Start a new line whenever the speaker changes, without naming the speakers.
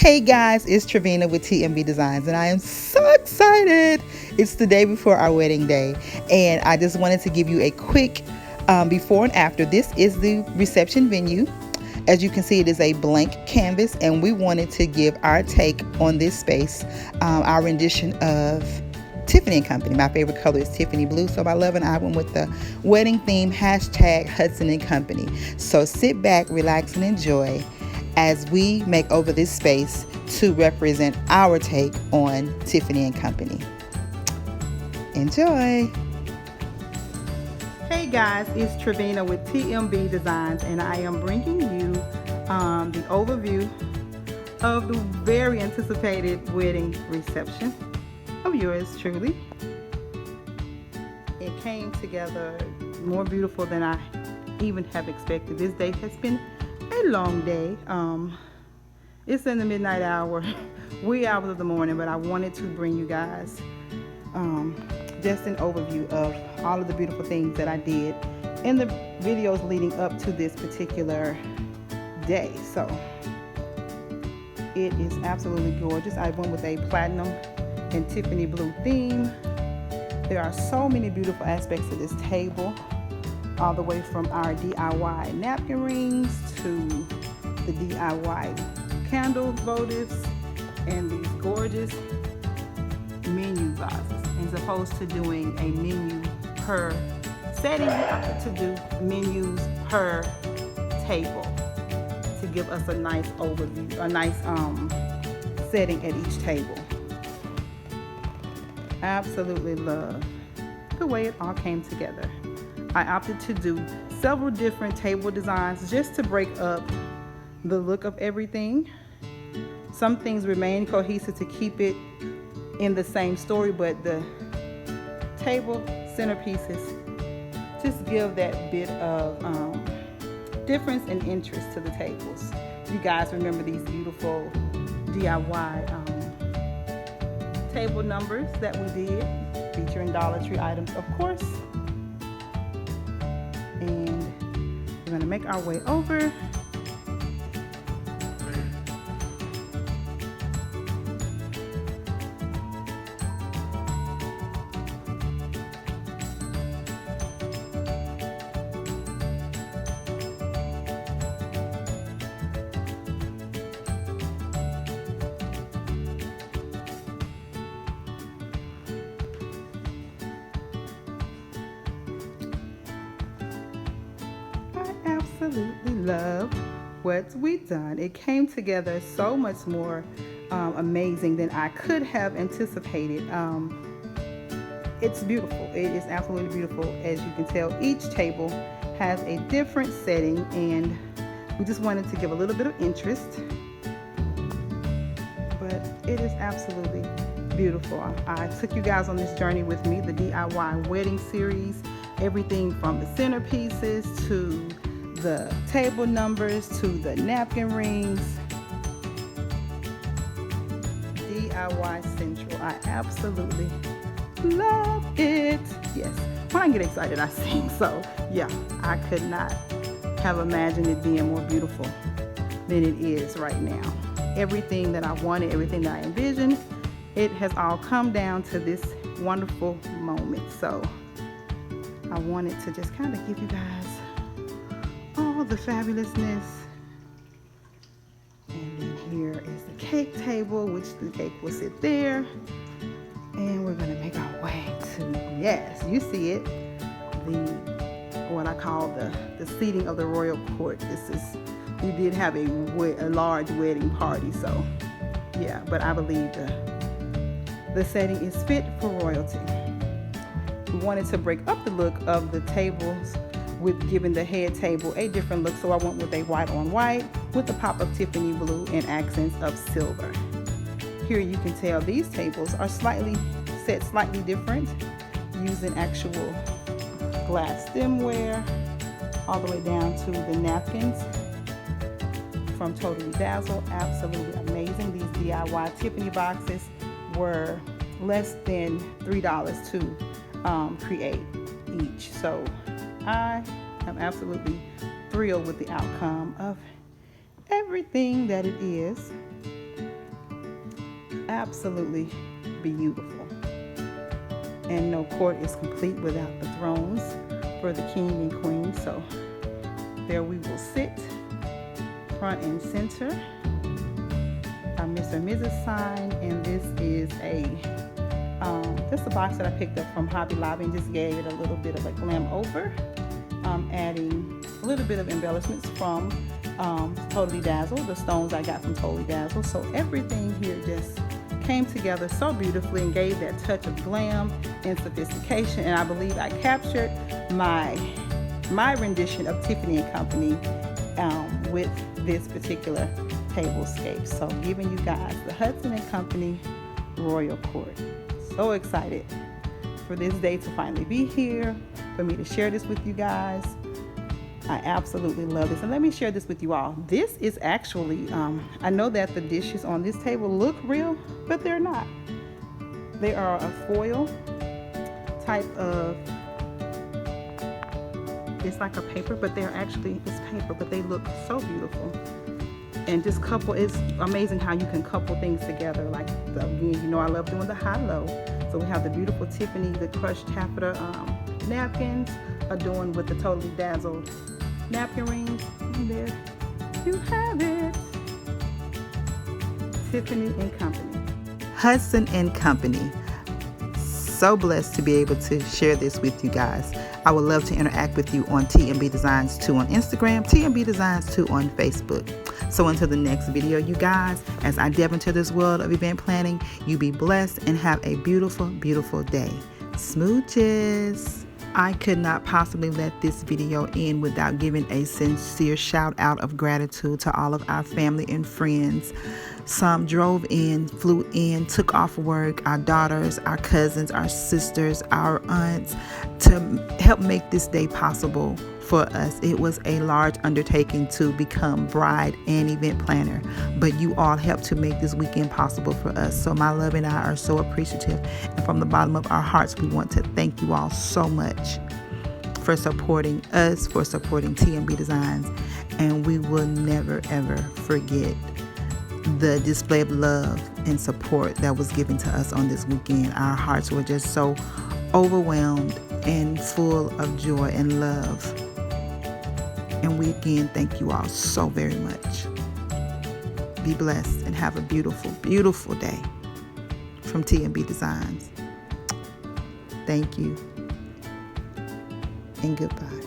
Hey guys, it's Trevina with TMB Designs, and I am so excited. It's the day before our wedding day, and I just wanted to give you a quick before and after. This is the reception venue. As you can see, it is a blank canvas, and we wanted to give our take on this space, our rendition of Tiffany and Company. My favorite color is Tiffany blue, so by love and I went with the wedding theme hashtag Hudson and Company. So sit back, relax, and enjoy as we make over this space to represent our take on Tiffany and Company. Enjoy. Hey guys, it's Trevina with TMB Designs, and I am bringing you the overview of the very anticipated wedding reception of yours truly. It came together more beautiful than I even have expected. This day has been a long day. It's in the midnight hour, wee hours of the morning, but I wanted to bring you guys just an overview of all of the beautiful things that I did in the videos leading up to this particular day. So it is absolutely gorgeous. I went with a platinum and Tiffany blue theme. There are so many beautiful aspects to this table, all the way from our DIY napkin rings to the DIY candle votives and these gorgeous menu vases. As opposed to doing a menu per setting, we opted to do menus per table to give us a nice overview, a nice setting at each table. Absolutely love the way it all came together. I opted to do several different table designs just to break up the look of everything. Some things remain cohesive to keep it in the same story, but the table centerpieces just give that bit of difference and interest to the tables. You guys remember these beautiful DIY table numbers that we did, featuring Dollar Tree items, of course. And we're going to make our way over. Absolutely love what we've done. It came together so much more amazing than I could have anticipated. It's beautiful. It is absolutely beautiful. As you can tell, each table has a different setting, and we just wanted to give a little bit of interest, but it is absolutely beautiful. I took you guys on this journey with me, the DIY wedding series, everything from the centerpieces to the table numbers to the napkin rings. DIY Central. I absolutely love it. Yes, when I get excited I sing, so yeah, I could not have imagined it being more beautiful than it is right now. Everything that I wanted, everything that I envisioned, it has all come down to this wonderful moment. So I wanted to just kind of give you guys all the fabulousness. And then here is the cake table, which the cake will sit there. And we're gonna make our way to, yes, you see it, what I call the seating of the royal court. We did have a large wedding party, so yeah, but I believe the setting is fit for royalty. We wanted to break up the look of the tables with giving the head table a different look, so I went with a white on white with a pop of Tiffany blue and accents of silver. Here you can tell these tables are set slightly different, using actual glass stemware all the way down to the napkins from Totally Dazzle. Absolutely amazing. These DIY Tiffany boxes were less than $3 to create each. So I am absolutely thrilled with the outcome of everything that it is. absolutely beautiful. And no court is complete without the thrones for the king and queen. So there we will sit, front and center. Our Mr. and Mrs. sign, and this is just a box that I picked up from Hobby Lobby and just gave it a little bit of a glam over, adding a little bit of embellishments from Totally Dazzled, the stones I got from Totally Dazzled. So everything here just came together so beautifully and gave that touch of glam and sophistication. And I believe I captured my rendition of Tiffany and Company with this particular tablescape. So giving you guys the Hudson and Company Royal Court. So excited for this day to finally be here, for me to share this with you guys. I absolutely love this. And let me share this with you all. This is actually, I know that the dishes on this table look real, but they're not. They are a foil type of, it's like a paper, but they're actually, it's paper, but they look so beautiful. And just couple, it's amazing how you can couple things together. Like, again, you know I love doing the high-low. So we have the beautiful Tiffany, the crushed taffeta napkins, adorned with the Totally Dazzled napkin rings. And there you have it. Tiffany and Company. Hudson and Company. So blessed to be able to share this with you guys. I would love to interact with you on TMB Designs 2 on Instagram, TMB Designs 2 on Facebook. So until the next video, you guys, as I delve into this world of event planning, you be blessed and have a beautiful, beautiful day. Smooches. I could not possibly let this video end without giving a sincere shout out of gratitude to all of our family and friends. Some drove in, flew in, took off work, our daughters, our cousins, our sisters, our aunts, to help make this day possible for us. It was a large undertaking to become bride and event planner, but you all helped to make this weekend possible for us. So my love and I are so appreciative, and from the bottom of our hearts, we want to thank you all so much for supporting us, for supporting TMB Designs, and we will never ever forget the display of love and support that was given to us on this weekend. Our hearts were just so overwhelmed and full of joy and love. And we again thank you all so very much. Be blessed and have a beautiful, beautiful day from TMB Designs. Thank you and goodbye.